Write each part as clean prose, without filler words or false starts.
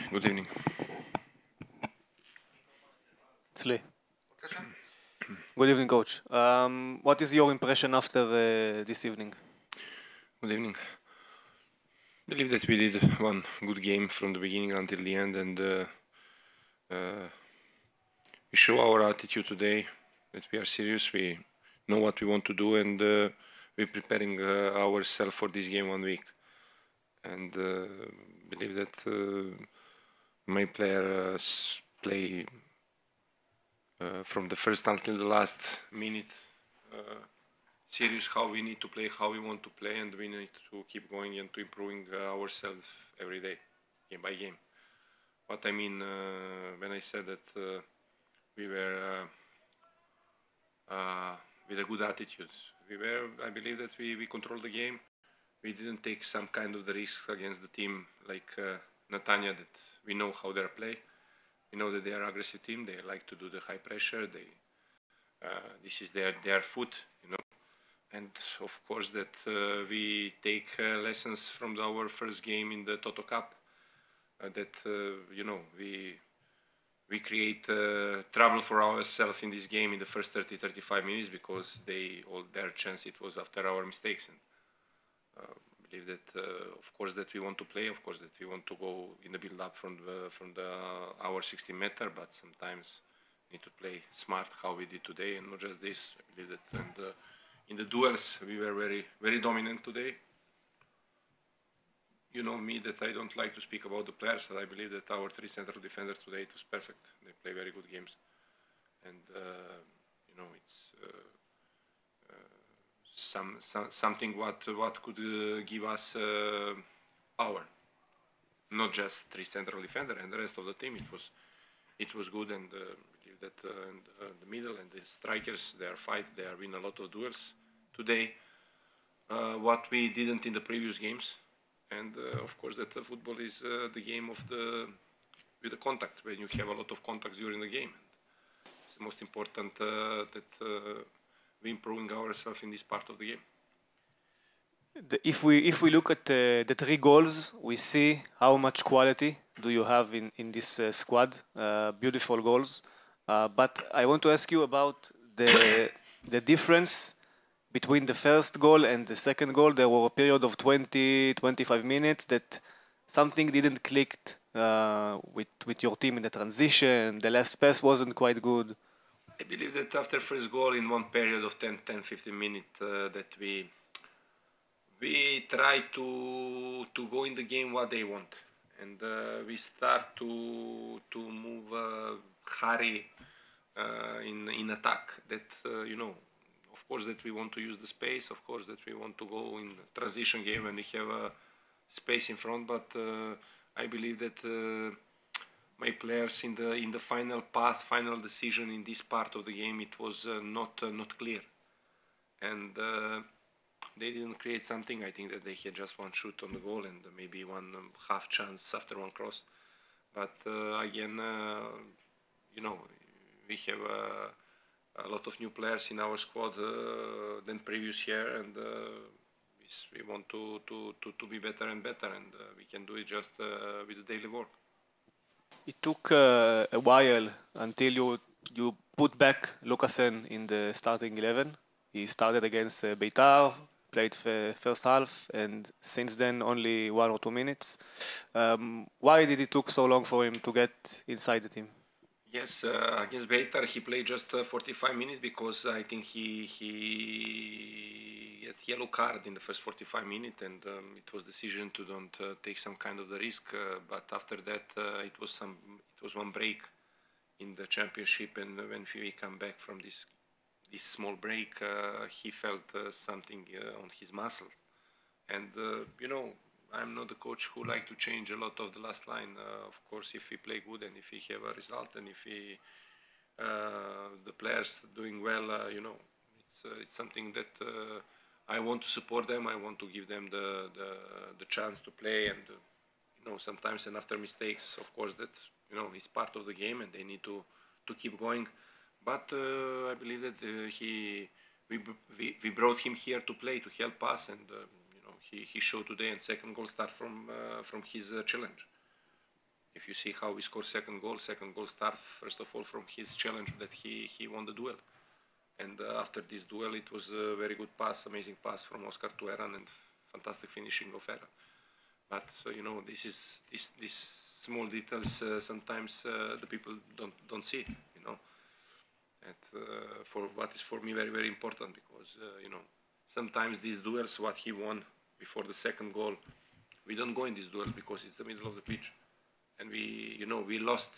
Good evening. אצלי. Good evening, coach. What is your impression after this evening? Good evening. I believe that we did one good game from the beginning until the end, and we show our attitude today, that we are serious, we know what we want to do, and we're preparing ourselves for this game 1 week. And believe that my players play from the first until the last minute serious how we need to play, how we want to play, and we need to keep going and to improving ourselves every day, game by game. What I mean when I said that we were with a good attitude, I believe that we controlled the game. We didn't take some kind of the risk against the team like Netanya, that we know how they play. We know that they are an aggressive team. They like to do the high pressure. This is their foot, you know. And of course that we take lessons from our first game in the Toto Cup. That you know, we create trouble for ourselves in this game in the first 30-35 minutes, because all their chance it was after our mistakes. And believe that of course that we want to play, of course that we want to go in the build up from our 60-meter, but sometimes need to play smart how we did today, and not just this. I believe that in the duels we were very dominant today. You know me, that I don't like to speak about the players, and I believe that our 3 central defenders today, it was perfect. They play very good games, and you know, it's something what could give us power. Not just 3 central defenders and the rest of the team. It was good, and believe that the middle and the strikers, they are win a lot of duels today. What we didn't in the previous games. And of course that football is the game of with the contact, when you have a lot of contacts during the game. It's the most important that we're improving ourselves in this part of the game. If we look at the 3 goals, we see how much quality do you have in this squad. Beautiful goals. But I want to ask you about the difference between the first goal and the second goal. There were a period of 20-25 minutes that something didn't click with your team in the transition. The last pass wasn't quite good. I believe that after first goal, in one period of 10-15 minutes, that we try to go in the game what they want, and we start to move hurry in attack. That you know. Of course that we want to use the space, of course that we want to go in transition game when we have a space in front, but I believe that my players in the final pass, final decision in this part of the game, it was not clear, and they didn't create something. I think that they had just one shoot on the goal and maybe one half chance after one cross, but again, you know, we have a lot of new players in our squad than previous year, and we want to be better and better, and we can do it just with the daily work. It took a while until you put back Lukasen in the starting 11. He started against Beitar, played first half, and since then only 1 or 2 minutes. Why did it took so long for him to get inside the team? Yes, against Beitar he played just 45 minutes, because I think he had yellow card in the first 45 minutes, and it was decision to don't take some kind of the risk. But after that, it was one break in the championship, and when we come back from this small break, he felt something on his muscles, and you know, I'm not the coach who like to change a lot of the last line. Of course, if we play good and if we have a result, and if the players doing well, you know, it's something that I want to support them. I want to give them the chance to play, and you know, sometimes and after mistakes, of course, that it's part of the game, and they need to keep going. But I believe that we brought him here to play, to help us, and he showed today. And second goal start from his challenge. If you see how he scored second goal start first of all from his challenge that he won the duel. And after this duel, it was a very good pass, amazing pass from Oscar to Eran, and fantastic finishing of Eran. But these small details sometimes the people don't see. And for what is for me very, very important, because sometimes these duels, what he won before the second goal, we don't go in these duels because it's the middle of the pitch, and we lost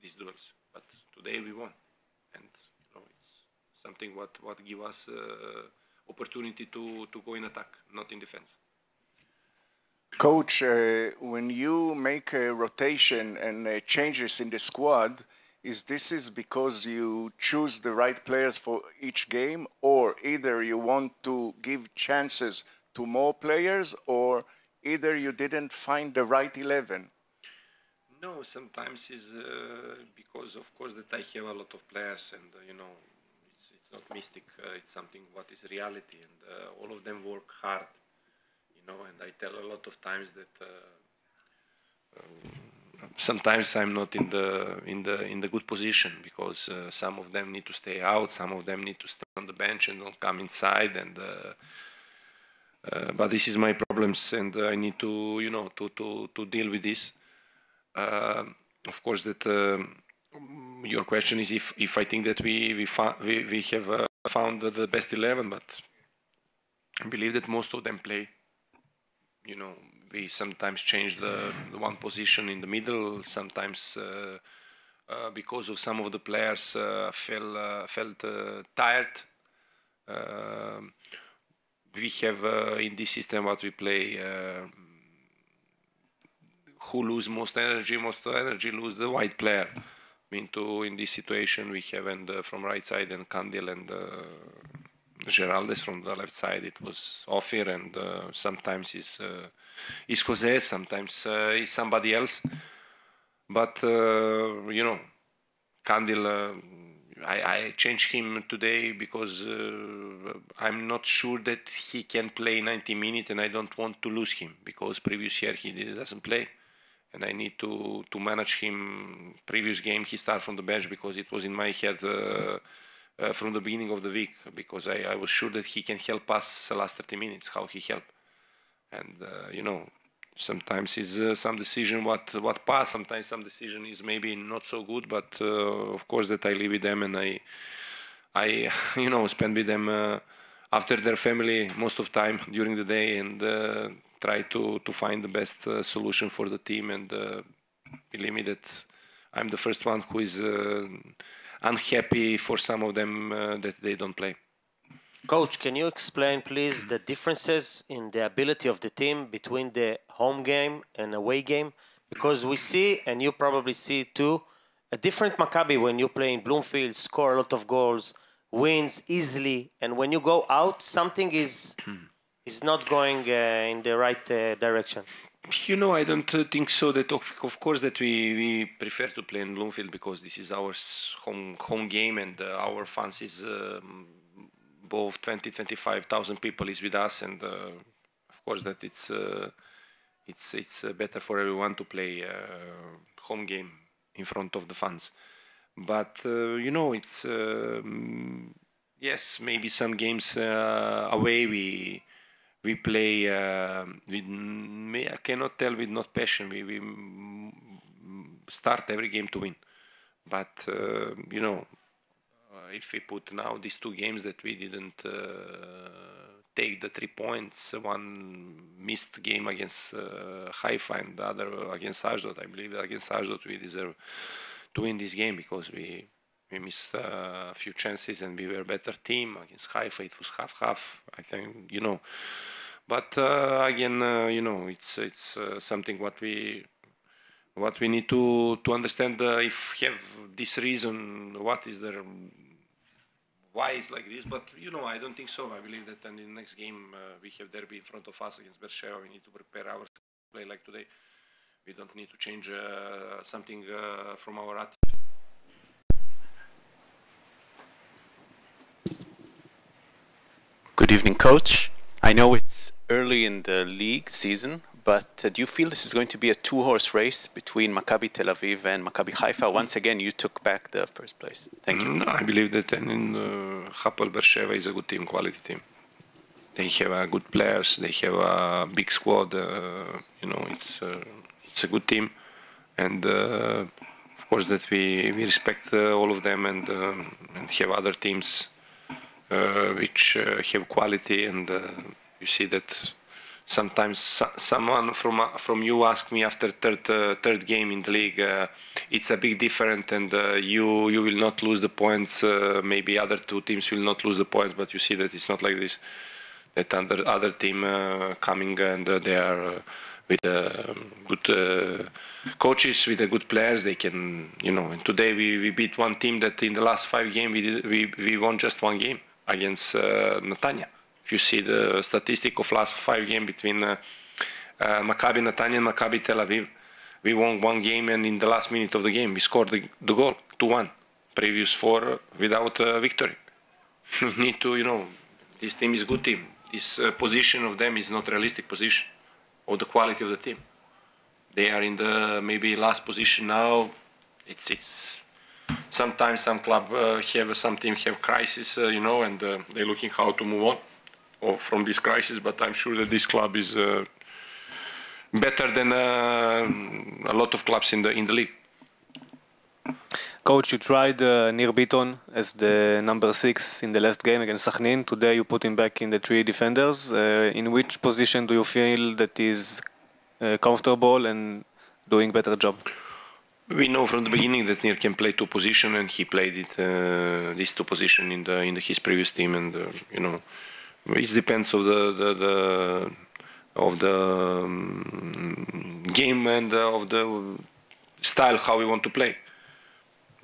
these duels. But today we won, and it's something what give us opportunity to go in attack, not in defense. Coach, when you make a rotation and changes in the squad, is because you choose the right players for each game, or either you want to give chances to more players, or either you didn't find the right 11? No, sometimes it's because, of course, that I have a lot of players, and it's not mystic. It's something what is reality, and all of them work hard. And I tell a lot of times that sometimes I'm not in the good position, because some of them need to stay out, some of them need to stay on the bench and don't come inside, and but this is my problems, and I need to to deal with this. Of course, that your question is if I think that we have found the best 11, but I believe that most of them play. We sometimes change the one position in the middle. Sometimes because of some of the players felt tired. We have in this system what we play, who lose most energy lose the white player. In this situation we have, and from right side, and Candil and Geraldes from the left side. It was Ofir, and sometimes is Jose, sometimes is somebody else. But Candil, I changed him today because I'm not sure that he can play 90 minutes, and I don't want to lose him, because previous year he doesn't play, and I need to manage him. Previous game he started from the bench because it was in my head from the beginning of the week, because I was sure that he can help us the last 30 minutes, how he helped. And sometimes is some decision what pass, sometimes some decision is maybe not so good, but of course that I live with them, and I spend with them after their family most of time during the day, and try to find the best solution for the team. And believe me that I'm the first one who is unhappy for some of them that they don't play. Coach, can you explain, please, the differences in the ability of the team between the home game and away game? Because we see, and you probably see too, a different Maccabi when you play in Bloomfield, score a lot of goals, wins easily, and when you go out, something is not going in the right direction. I don't think so. That of course that we prefer to play in Bloomfield, because this is our home game, and our fans is both 20-25,000 people is with us, and of course that it's better for everyone to play home game in front of the fans. But it's yes, maybe some games away we play I cannot tell with not passion. We start every game to win, but if we put now these two games that we didn't take the 3 points, one missed game against Haifa and the other against Ashdod, I believe that against Ashdod we deserve to win this game, because we missed a few chances and we were a better team. Against Haifa it was half-half, I think, But again, it's something what we need to understand. If have this reason, what is there? Why it's like this? But I don't think so. I believe that in the next game we have derby in front of us against Beersheba. We need to prepare ourselves to play like today. We don't need to change something from our attitude. Good evening, Coach. I know it's early in the league season, but do you feel this is going to be a two-horse race between Maccabi Tel Aviv and Maccabi Haifa? Once again, you took back the first place. Thank you. No, I believe that Hapoel Beersheva is a good team, quality team. They have good players. They have a big squad. It's a good team, and of course that we respect all of them and have other teams which have quality. And you see that sometimes someone from you ask me after third game in the league, it's a big difference, and you will not lose the points. Maybe other two teams will not lose the points, but you see that it's not like this. That other team coming and they are with good coaches, with the good players. They can, And today we beat one team that in the last 5 games we won just one game against Netanya. If you see the statistic of last 5 games between Maccabi Netanya and Maccabi Tel Aviv, we won one game, and in the last minute of the game we scored the goal 2-1. Previous 4 without victory. We need to, this team is a good team. This position of them is not realistic position of the quality of the team. They are in the maybe last position now. It's sometimes some club some teams have crisis, and they're looking how to move on from this crisis. But I'm sure that this club is better than a lot of clubs in the league. Coach, you tried Nir Biton as the number 6 in the last game against Sakhnin. Today you put him back in the 3 defenders. In which position do you feel that he's comfortable and doing better job? We know from the beginning that Nir can play 2 positions, and he played these 2 positions in his previous team. And it depends of the game and of the style how we want to play.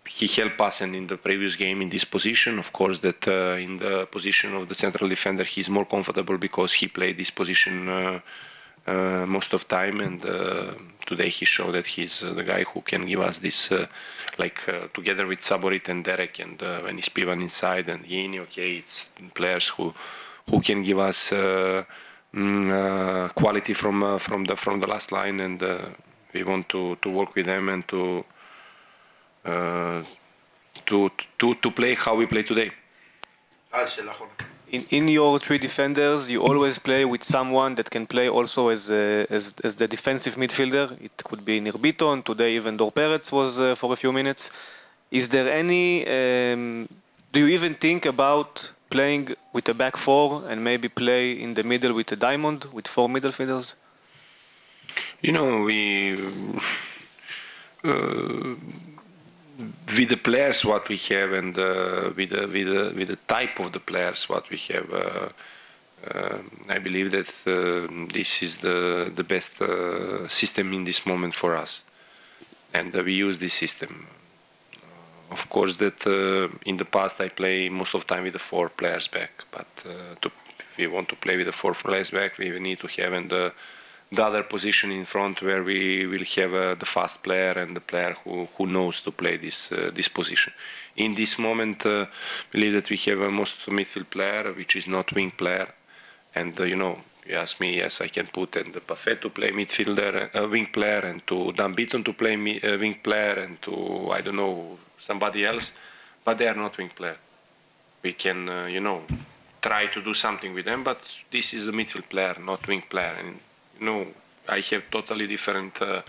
He helped us, and in the previous game in this position, of course, that in the position of the central defender, he's more comfortable because he played this position most of time. And today he showed that he's the guy who can give us this, together with Saborit and Derek, and when he's Pivan inside and Yini, it's players who can give us quality from the last line, and we want to work with them and to play how we play today. In your 3 defenders, you always play with someone that can play also as the defensive midfielder. It could be Nir Biton. Today even Dor Peretz was for a few minutes. Is there any? Do you even think about playing with a back 4 and maybe play in the middle with a diamond with 4 midfielders? With the players what we have, and with the type of the players what we have, I believe that this is the best system in this moment for us, and we use this system. Of course that in the past I play most of the time with the 4 players back, but if we want to play with the 4 players back, we need to have the other position in front where we will have the fast player and the player who knows to play this position. In this moment, I believe that we have a most midfield player, which is not wing player. And you ask me, yes, I can put the Buffet to play midfielder, wing player, and to Dan Beaton to play wing player, and to, I don't know, somebody else, but they are not wing player. We can, try to do something with them, but this is a midfield player, not wing player. And I have totally different view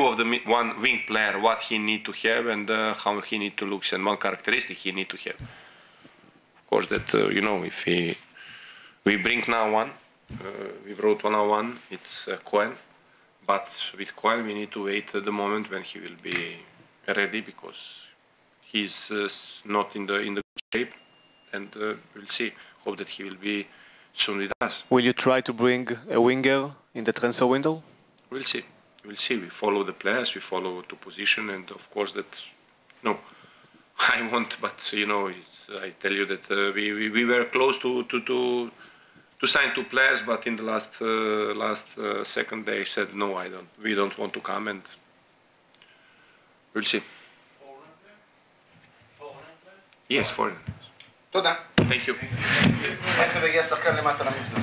of the one wing player, what he need to have and how he need to look, and one characteristic he need to have. Of course, that if we bring now one, we brought one, it's Cohen, but with Cohen we need to wait the moment when he will be ready, because he's not in the shape, and we'll see. Hope that he will be soon with us. Will you try to bring a winger in the transfer window? We'll see. We'll see. We follow the players, we follow the position, and of course that, I want, but I tell you that we were close to to sign 2 players, but in the last second they said no, we don't want to come, and we'll see. Yes, foreign. תודה. Thank you. תכף הגיע שחקן למטה למחזור.